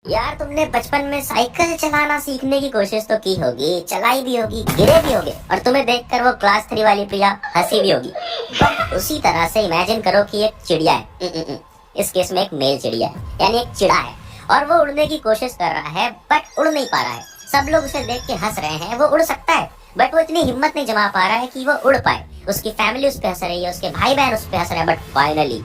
यार तुमने बचपन में साइकिल चलाना सीखने की कोशिश तो की होगी, चलाई भी होगी, गिरे भी होगे, और तुम्हें देखकर वो क्लास 3 वाली प्रिया हंसी भी होगी। बट उसी तरह से इमेजिन करो कि एक चिड़िया है, इस केस में एक मेल चिड़िया है, यानी एक चिड़ा है, और वो उड़ने की कोशिश कर रहा है बट उड़ नहीं पा रहा है। सब लोग उसे देख के हंस रहे हैं। वो उड़ सकता है बट वो इतनी हिम्मत नहीं जमा पा रहा है कि वो उड़ पाए। उसकी फैमिली उस पे हंस रही है, उसके भाई बहन उस पे हंस रहे हैं, बट फाइनली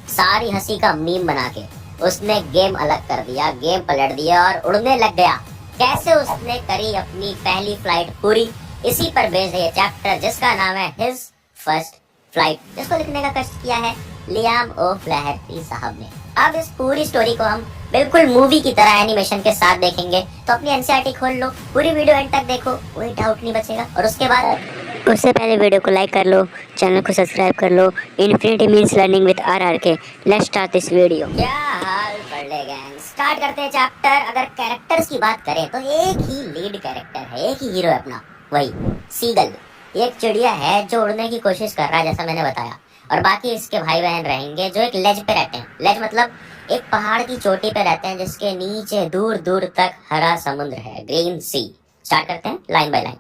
सारी हंसी का मीम बना के उसने गेम अलग कर दिया, गेम पलट दिया और उड़ने लग गया। कैसे उसने करी अपनी पहली फ्लाइट पूरी, इसी पर बेस्ड है ये चैप्टर जिसका नाम है हिज फर्स्ट फ्लाइट, जिसको लिखने का कष्ट किया है लियाम ओ फ्लैहर्टी साहब ने। अब इस पूरी स्टोरी को हम बिल्कुल मूवी की तरह एनिमेशन के साथ देखेंगे, तो अपनी एनसीईआरटी खोल लो, पूरी वीडियो एंड तक देखो, कोई डाउट नहीं बचेगा। और उसके बाद उससे पहले वीडियो को लाइक कर लो, चैनल को सब्सक्राइब कर लो। Infinity means learning with RRK। Let's start this video. क्या हाल पढ़ ले गैंग, स्टार्ट करते हैं चैप्टर। अगर कैरेक्टर्स की बात करें तो एक ही लीड कैरेक्टर है, एक ही हीरो है अपना, वही सीगल। ये एक चिड़िया है जो उड़ने की कोशिश कर रहा है जैसा मैंने बताया, और बाकी इसके भाई बहन रहेंगे जो एक लेज पे रहते हैं। लेज मतलब एक पहाड़ की चोटी पे रहते हैं जिसके नीचे दूर दूर तक हरा समुद्र है, ग्रीन सी। स्टार्ट करते हैं line by line.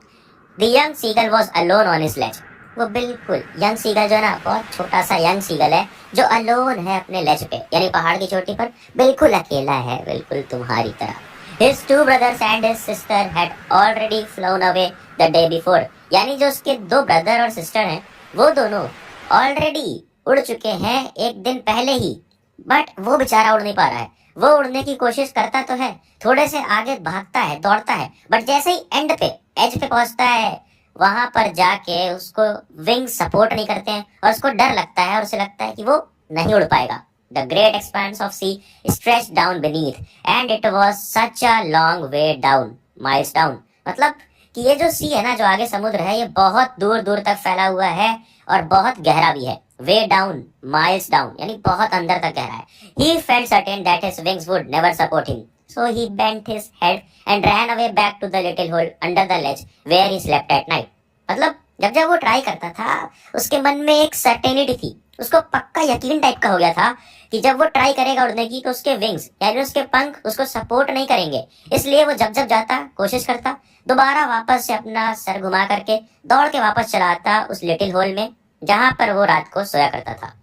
The young seagull was alone on his ledge. वो बिल्कुल यंग सीगल जो है ना, बहुत छोटा सा यंग सीगल है जो अलोन है अपने लेज पे, यानी पहाड़ की चोटी पर बिल्कुल अकेला है, बिल्कुल तुम्हारी तरह। His two brothers and his sister had already flown away the day before. यानी जो उसके दो ब्रदर और सिस्टर हैं वो दोनों ऑलरेडी उड़ चुके हैं एक दिन पहले ही, बट वो बेचारा उड़ नहीं पा रहा है। वो उड़ने की कोशिश करता तो है, थोड़े से आगे भागता है, दौड़ता है, बट जैसे ही एंड पे एज पे पहुंचता है वहां पर जाके उसको विंग सपोर्ट नहीं करते हैं और उसको डर लगता है और उसे लगता है कि वो नहीं उड़ पाएगा। The great expanse of sea stretch down beneath and it was such a long way down, miles down. मतलब कि ये जो सी है ना, जो आगे समुद्र है, ये बहुत दूर दूर तक फैला हुआ है और बहुत गहरा भी है। वे डाउन, माइल्स डाउन, यानी बहुत अंदर तक गहरा है। He felt certain that his wings would never support him. So he bent his head and ran away back to the little hole under the ledge where he slept at night. मतलब जब जब वो try करता था उसके मन में एक सर्टेनिटी थी, उसको पक्का यकीन टाइप का हो गया था कि जब वो ट्राई करेगा उड़ने की तो उसके विंग्स यानी उसके पंख उसको सपोर्ट नहीं करेंगे। इसलिए वो जब जब जाता, कोशिश करता, दोबारा वापस से अपना सर घुमा करके दौड़ के वापस चला आता उस लिटिल होल में जहां पर वो रात को सोया करता था।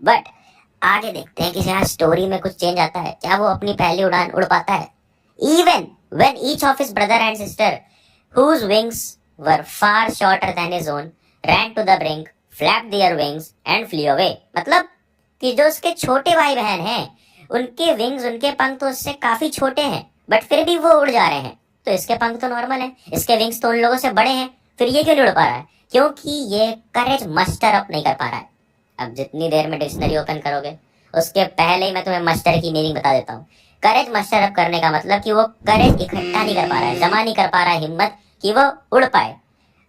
बट आगे देखते हैं कि यहाँ स्टोरी में कुछ चेंज आता है। क्या वो अपनी पहली उड़ान उड़ पाता है? Even when each of his brother and sister, whose wings were far shorter than his own, ran to the brink, flapped their wings and flew away. मतलब कि जो उसके छोटे भाई बहन हैं उनके विंग्स, उनके पंख तो उससे काफी छोटे हैं, बट फिर भी वो उड़ जा रहे हैं। तो इसके पंख तो नॉर्मल हैं, इसके विंग्स तो उन लोगों से बड़े हैं, फिर ये क्यों नहीं उड़ पा रहा है? क्योंकि ये करेज मस्टर अप नहीं कर पा रहा है। अब जितनी देर में डिक्शनरी ओपन करोगे उसके पहले ही मैं तुम्हें मस्टर की मीनिंग बता देता हूँ। करेज मस्टर अप करने का मतलब कि वो करेज इकट्ठा नहीं कर पा रहा है, जमा नहीं कर पा रहा है हिम्मत कि वो उड़ पाए।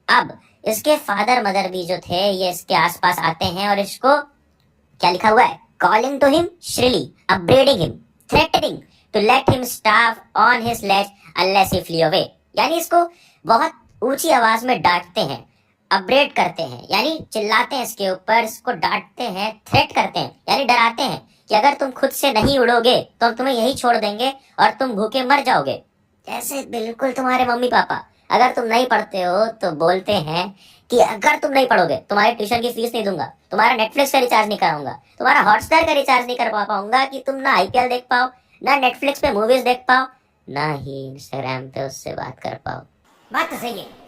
अब इसके फादर मदर भी जो थे ये इसके आसपास आते हैं और इसको क्या लिखा हुआ है, calling to him shrilly, upbraiding him, threatening to let him starve on his ledge unless he flee away. यानी इसको बहुत ऊंची आवाज में डांटते हैं, अपग्रेड करते हैं, यानी चिल्लाते हैं इसके ऊपर, इसको डांटते हैं, थ्रेट करते हैं, यानी डराते हैं कि अगर तुम खुद से नहीं उड़ोगे तो हम तुम्हें यही छोड़ देंगे और तुम भूखे मर जाओगे। जैसे बिल्कुल तुम्हारे मम्मी पापा अगर तुम नहीं पढ़ते हो तो बोलते हैं कि अगर तुम नहीं पढ़ोगे तुम्हारे ट्यूशन की फीस नहीं दूंगा, तुम्हारा नेटफ्लिक्स का रिचार्ज नहीं कराऊंगा, तुम्हारा हॉटस्टार का रिचार्ज नहीं कर पाऊंगा कि तुम ना IPL देख पाओ, ना नेटफ्लिक्स पे मूवीज देख पाओ, ना ही इंस्टाग्राम पे उससे बात कर पाओ। बात तो सही है।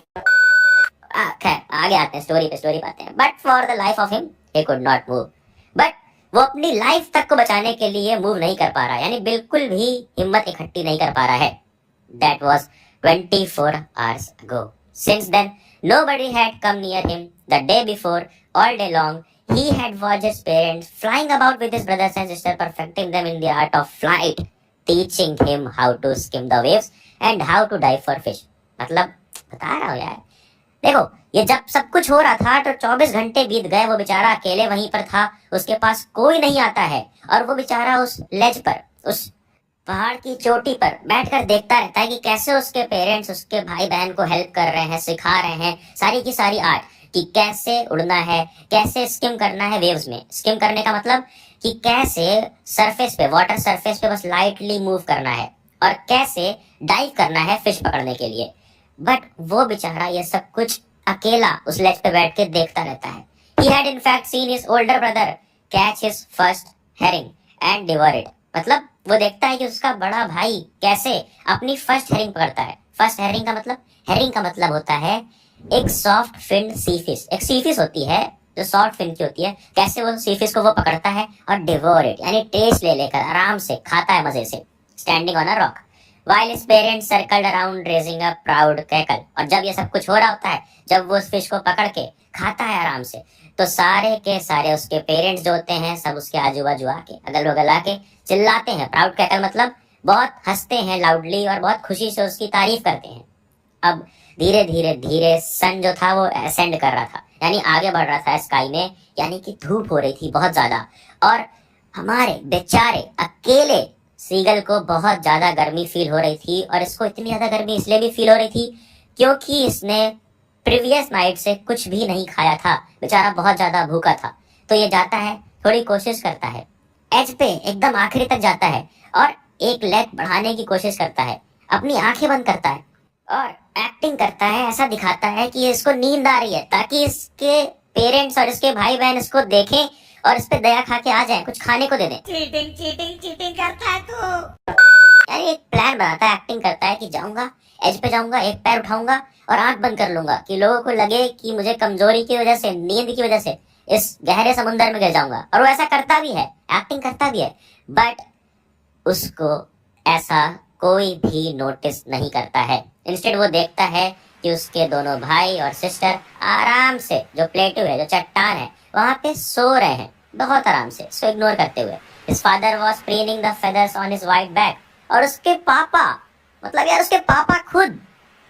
खैर आगे आते हैं, स्टोरी पे आते हैं। But for the life of him he could not move. But वो अपनी लाइफ तक को बचाने के लिए मूव नहीं कर पा रहा, यानी बिल्कुल भी हिम्मत इकट्ठी नहीं कर पा रहा है। That was 24 hours ago. Since then, nobody had come near him. The day before, all day long, he had watched his parents flying about with his brothers and sisters, perfecting them in the art of flight, teaching him how to skim the waves and how to dive for fish. मतलब बता रहा हूँ यार, देखो ये जब सब कुछ हो रहा था तो 24 घंटे बीत गए, वो बेचारा अकेले वहीं पर था, उसके पास कोई नहीं आता है, और वो बेचारा उस लेज पर, उस पहाड़ की चोटी पर बैठकर देखता रहता है कि कैसे उसके पेरेंट्स उसके भाई बहन को हेल्प कर रहे हैं, सिखा रहे हैं सारी की सारी आर्ट कि कैसे उड़ना है, कैसे स्किम करना है वेव्स में। स्किम करने का मतलब कि कैसे सरफेस पे, वाटर सरफेस पे बस लाइटली मूव करना है, और कैसे डाइव करना है फिश पकड़ने के लिए। बट वो बेचारा ये सब कुछ अकेला उस लेज पे बैठ के देखता रहता है। He had in fact seen his older brother catch his first herring and devour it। मतलब वो देखता है कि उसका बड़ा भाई कैसे अपनी फर्स्ट हेरिंग पकड़ता है। फर्स्ट हेरिंग का मतलब होता है एक सॉफ्ट फिन सी फिश। एक सी फिश होती है जो सॉफ्ट फिन की होती है, कैसे वो सी फिश को वो पकड़ता है और डिवोर इट यानी टेस्ट ले लेकर आराम से खाता है मजे से, standing on a rock while his parents circled around raising a proud cackle। और जब ये सब कुछ हो रहा होता है, जब वो उस फिश को पकड़ के खाता है आराम से, तो सारे के सारे उसके पेरेंट्स जो होते हैं सब उसके आजू बाजू आके अगल बगल आके चिल्लाते हैं। प्राउड कैकल मतलब बहुत हंसते हैं लाउडली और बहुत खुशी से उसकी तारीफ करते हैं। अब धीरे धीरे धीरे सन जो था वो असेंड कर रहा था, यानी आगे बढ़ रहा था स्काई में, यानी कि धूप हो रही थी बहुत ज्यादा। और हमारे बेचारे अकेले सीगल को बहुत ज्यादा गर्मी फील हो रही थी। और इसको इतनी ज्यादा गर्मी इसलिए भी फील हो रही थी क्योंकि इसने प्रीवियस नाइट से कुछ भी नहीं खाया था, बेचारा बहुत ज्यादा भूखा था। तो ये जाता है, थोड़ी कोशिश करता है, एज पे एकदम आखिरी तक जाता है और एक लेग बढ़ाने की कोशिश करता है, अपनी आंखें बंद करता है और एक्टिंग करता है, ऐसा दिखाता है कि इसको नींद आ रही है ताकि इसके पेरेंट्स और इसके भाई बहन इसको देखें और इस पे दया खा के आ जाए, कुछ खाने को दे दें। चीटिंग करता है तू। यानी एक प्लान बनाता है, एक्टिंग करता है कि जाऊंगा, एज पे जाऊंगा, एक पैर उठाऊंगा और आंख बंद कर लूंगा कि लोगों को लगे कि मुझे कमजोरी की वजह से, नींद की वजह से इस गहरे समुद्र में गिर जाऊंगा। और वो ऐसा करता भी है, एक्टिंग करता भी है, बट उसको ऐसा कोई भी नोटिस नहीं करता है। इंस्टेड वो देखता है कि उसके दोनों भाई और सिस्टर आराम से, जो प्लेटू है, जो चट्टान है, वहां पे सो रहे हैं बहुत आराम से, इसको इग्नोर करते हुए। His father was preening the feathers on his white back। और उसके पापा, मतलब यार उसके पापा खुद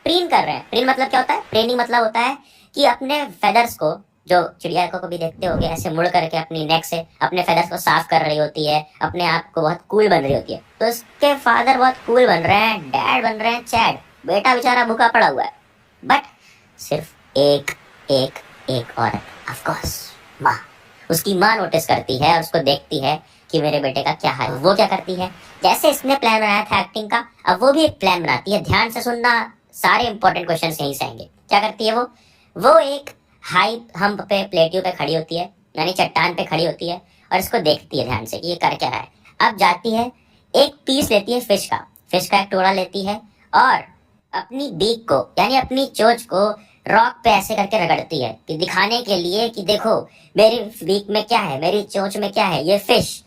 प्रीन कर रहे हैं। प्रीन मतलब क्या होता है? प्रेनिंग मतलब होता है कि अपने फेदर्स को, जो चिड़िया को भी देखते होगे ऐसे मुड़ करके अपनी नेक से अपने फेदर्स को साफ कर रही होती है, अपने आप को बहुत कूल बन रही होती है। तो उसके फादर बहुत कूल बन रहे हैं, डैड बन रहे हैं चैड, बेटा बेचारा भूखा पड़ा हुआ है। बट सिर्फ एक औरत, ऑफ कोर्स माँ, उसकी माँ नोटिस करती है और उसको देखती है कि मेरे बेटे का क्या हाल है। वो क्या करती है, जैसे इसने प्लान बनाया था एक्टिंग का, अब वो भी एक प्लान बनाती है। ध्यान से सुनना, सारे इंपॉर्टेंट क्वेश्चंस यहीं से आएंगे। क्या करती है वो एक हाई हम्प पे, प्लेट्यू पे खड़ी होती है, यानी चट्टान पे खड़ी होती है और इसको देखती है ध्यान से कि ये कर क्या रहा है। अब जाती है, एक पीस लेती है फिश का एक टुकड़ा लेती है और अपनी बीक को, यानी अपनी चोंच को रॉक पे ऐसे करके रगड़ती है कि दिखाने के लिए कि देखो मेरी बीक में क्या है, मेरी चोंच में क्या है, ये फिश।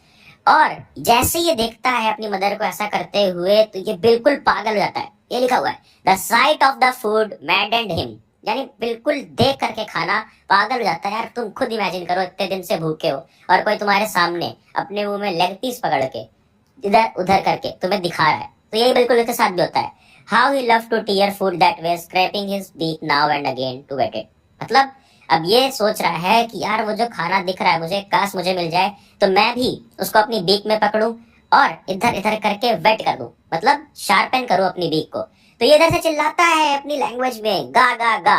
और जैसे ये देखता है अपनी मदर को ऐसा करते हुए तो ये बिल्कुल पागल हो जाता है। ये लिखा हुआ है, the site of the food मैडेंड him, यानी बिल्कुल देख करके खाना पागल हो जाता है। यार तुम खुद इमेजिन करो, इतने दिन से भूखे हो और कोई तुम्हारे सामने अपने मुंह में लेग पीस पकड़ के इधर उधर करके तुम्हें दिखा रहा है। तो यही बिल्कुल उसके साथ भी होता है। How he loved to tear food that way, scraping his beak now and again to get it। मतलब अब ये सोच रहा है कि यार वो जो खाना दिख रहा है मुझे, काश मुझे मिल जाए तो मैं भी उसको अपनी बीक में पकड़ूं और इधर इधर करके वेट कर दूं, मतलब शार्पन करूं अपनी बीक को। तो ये इधर से चिल्लाता है अपनी लैंग्वेज में, गा गा गा,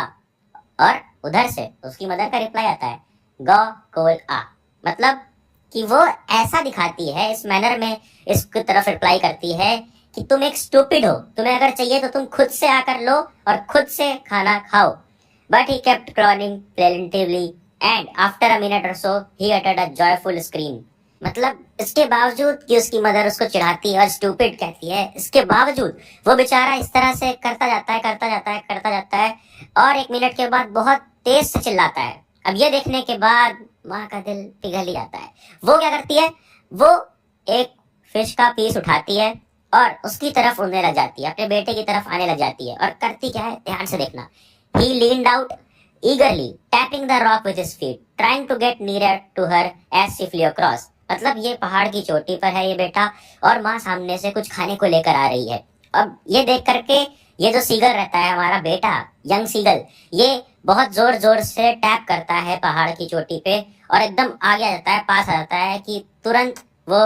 और उधर से उसकी मदर का रिप्लाई आता है, गो कोल आ। मतलब कि वो ऐसा दिखाती है, इस मैनर में इसकी तरफ रिप्लाई करती है कि तुम एक स्टूपिड हो, तुम्हें अगर चाहिए तो तुम खुद से आकर लो और खुद से खाना खाओ। But he kept crawling plaintively and after a minute or so he uttered a joyful scream. मतलब इसके बावजूद कि उसकी मदर उसको चिढ़ाती है और स्टूपिड कहती है, इसके बावजूद वो बेचारा इस तरह से करता जाता है और एक मिनट के बाद बहुत तेज से चिल्लाता है। अब ये देखने के बाद माँ का दिल पिघल ही जाता है। वो क्या करती है, वो एक फिश का पीस उठाती है और उसकी तरफ उड़ने लग जाती है, अपने बेटे की तरफ आने लग जाती है। और करती क्या है, ध्यान से देखना। He leaned out eagerly, tapping the rock with his feet, trying to get nearer to her as she flew across। मतलब ये पहाड़ की चोटी पर है ये बेटा और माँ सामने से कुछ खाने को लेकर आ रही है। अब ये देख करके ये जो सीगल रहता है हमारा बेटा, यंग सीगल, ये बहुत जोर जोर से टैप करता है पहाड़ की चोटी पे और एकदम आगे आ जाता है, पास आ जाता है कि तुरंत वो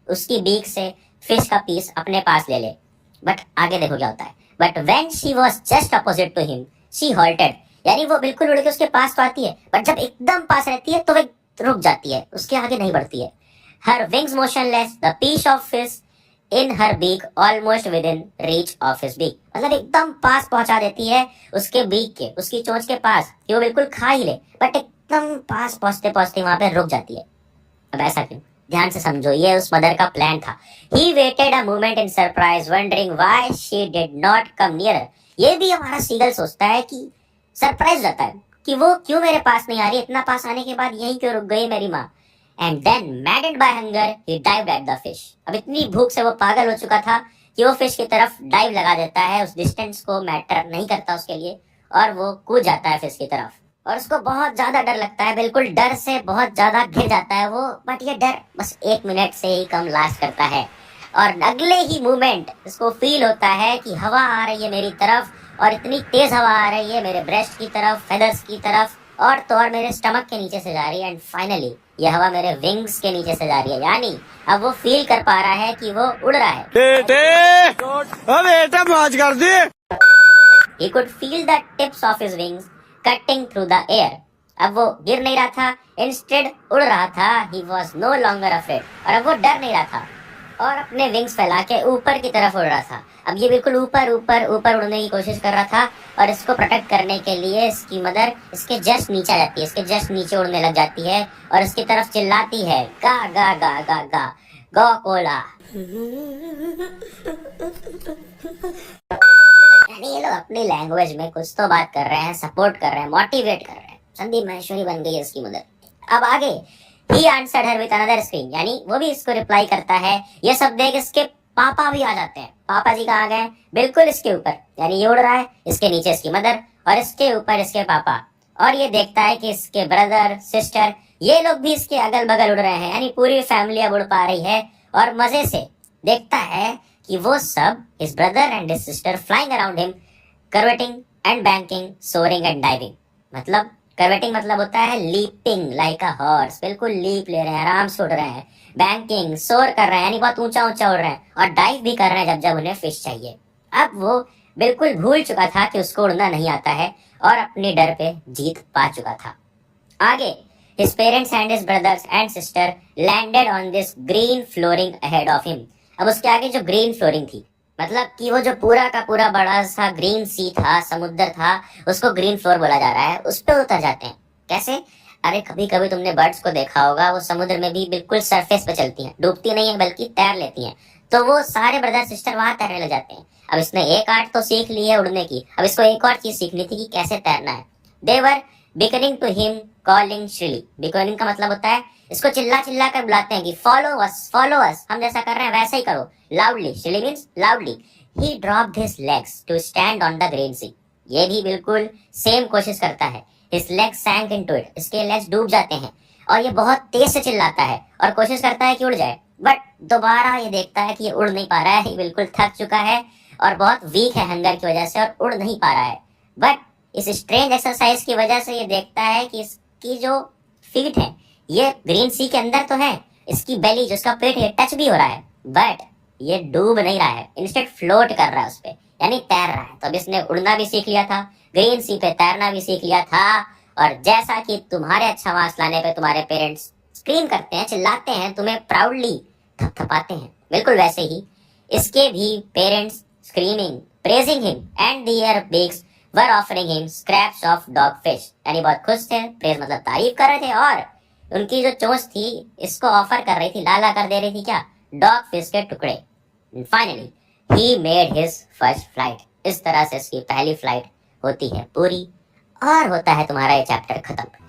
उसकी बीक से फिश का पीस अपने पास ले ले। बट आगे देखो क्या होता है। But when she was just opposite to him she halted, यानी वो बिल्कुल उड़ के उसके पास तो आती है, बट जब एकदम पास रहती है तो वो रुक जाती है, उसके आगे नहीं बढ़ती है। Her wings motionless, the piece of fish in her beak almost within reach of his beak, मतलब एकदम पास पहुंचा देती है उसके बीक के, उसकी चोंच के पास, कि वो बिल्कुल खा ही ले, बट एकदम पास पहुंचते पहुंचते वहां पे रुक जाती है। अब ऐसा क्यों? ध्यान से समझो, ये उस मदर का प्लान था। He waited a moment in surprise wondering why she did not come nearer. ये भी हमारा सीगल सोचता है कि सरप्राइज रहता है कि वो क्यों मेरे पास नहीं आ रही, इतना पास आने के बाद यहीं क्यों रुक गई मेरी माँ। And then maddened by hunger he dived at the fish. अब इतनी भूख से वो पागल हो चुका था कि वो फिश की तरफ डाइव लगा देता है, उस डिस्टेंस को मैटर नहीं करता उसके लिए, और वो कूद जाता है फिश की तरफ। और उसको बहुत ज्यादा डर लगता है, बिल्कुल डर से बहुत ज्यादा घिर जाता है वो, बट ये डर बस 1 मिनट से ही कम लास्ट करता है। और अगले ही मोमेंट इसको फील होता है कि हवा आ रही है मेरी तरफ, और इतनी तेज हवा आ रही है मेरे ब्रेस्ट की तरफ, फेदर्स की तरफ, और तो और मेरे स्टमक के नीचे से जा रही है। एंड फाइनली ये हवा मेरे विंग्स के नीचे से जा रही है, यानी अब वो फील कर पा रहा है कि वो उड़ रहा है। बेटा मौज कर दी। He could feel the tips of his wings cutting through the air. अब वो गिर नहीं रहा था, इंस्टेड उड़ रहा था। He was no longer afraid. और अब वो डर नहीं रहा था और अपने विंग्स फैला के ऊपर की तरफ उड़ रहा था। अब ये बिल्कुल ऊपर ऊपर ऊपर उड़ने की कोशिश कर रहा था, और इसको प्रोटेक्ट करने के लिए इसकी मदर इसके जस्ट नीचे आ जाती है, इसके जस्ट नीचे उड़ने लग जाती है और इसकी तरफ चिल्लाती है, गा गा गा गा गा गो कोला। यानी ये लोग अपनी लैंग्वेज में कुछ तो बात कर रहे हैं, सपोर्ट कर रहे हैं, मोटिवेट कर रहे हैं। संदीप माहेश्वरी बन गई है इसकी मदर। अब आगे he answered her with another screen, यानी वो भी इसको रिप्लाई करता है। ये सब देख इसके पापा भी आ जाते हैं। पापा जी कहाँ गए? बिल्कुल इसके ऊपर, यानी ये उड़ रहा है, इसके नीचे इसकी मदर और इसके ऊपर इसके पापा। और ये देखता है कि इसके ब्रदर सिस्टर ये लोग भी इसके अगल बगल उड़ रहे हैं, यानी पूरी फैमिली अब उड़ पा रही है। और मजे से देखता है कि वो सब his brother and his sister flying around him, curveting and banking, soaring and diving. मतलब कर्वेटिंग मतलब होता है लीपिंग लाइक अ हॉर्स, बिल्कुल लीप ले रहे हैं, आराम से उड़ रहे हैं। बैंकिंग, सोर कर रहे हैं, यानी बहुत ऊंचा ऊंचा उड़ रहे हैं। और डाइव भी कर रहे हैं जब जब उन्हें फिश चाहिए। अब वो बिल्कुल भूल चुका था कि उसको उड़ना नहीं आता है और अपने डर पे जीत पा चुका था। आगे his parents and his brothers and sister landed on this green flooring ahead of him. अब उसके आगे जो ग्रीन फ्लोरिंग थी, मतलब कि वो जो पूरा का पूरा बड़ा सा ग्रीन सी था, समुद्र था, उसको ग्रीन फ्लोर बोला जा रहा है, उस पे उतर जाते हैं। कैसे? अरे कभी कभी तुमने बर्ड्स को देखा होगा, वो समुद्र में भी बिल्कुल सरफेस पे चलती हैं, डूबती नहीं है बल्कि तैर लेती हैं। तो वो सारे ब्रदर सिस्टर वहां तैरने लग जाते हैं। अब इसने एक आर्ट तो सीख ली है उड़ने की, अब इसको एक और चीज सीखनी थी कि कैसे तैरना है। They were beckoning to him, calling shrilly. Beckoning का मतलब होता है इसको चिल्ला चिल्ला कर बुलाते हैं कि follow us, हम जैसा कर रहे हैं वैसा ही करो। Loudly, shrilly means loudly. He dropped his legs to stand on the green sea. ये भी बिल्कुल सेम कोशिश करता है। His legs sank into it. इसके legs डूब जाते हैं और ये बहुत तेज से चिल्लाता है और कोशिश करता है कि उड़ जाए, बट दोबारा ये देखता है कि ये उड़ नहीं पा रहा है। ये बिल्कुल थक चुका है और बहुत वीक है हंगर की वजह से और उड़ नहीं पा रहा है। बट इस स्ट्रेंज एक्सरसाइज की वजह से ये देखता है कि इसकी जो फीट है ये ग्रीन सी के अंदर तो है, इसकी बेली जो उसका पेट है टच भी हो रहा है, बट ये डूब नहीं रहा है, इंस्टेड फ्लोट कर रहा है उस पे, यानी तैर रहा है। तो अब इसने उड़ना भी सीख लिया था, ग्रीन सी पे तैरना भी सीख लिया था। और जैसा कि तुम्हारे अच्छा मार्क्स लाने पे तुम्हारे पेरेंट्स स्क्रीम करते हैं, चिल्लाते हैं, तुम्हें प्राउडली थपथपाते हैं, बिल्कुल वैसे ही इसके भी parents screaming, praising him and their beaks were offering him scraps of dogfish, यानी बहुत खुश थे, प्रेज मतलब तारीफ कर रहे थे, और उनकी जो चोंच थी इसको ऑफर कर रही थी, लाला कर दे रही थी क्या, डॉग फिश के टुकड़े। Finally he made his first flight. इस तरह से इसकी पहली फ्लाइट होती है पूरी और होता है तुम्हारा ये चैप्टर खत्म।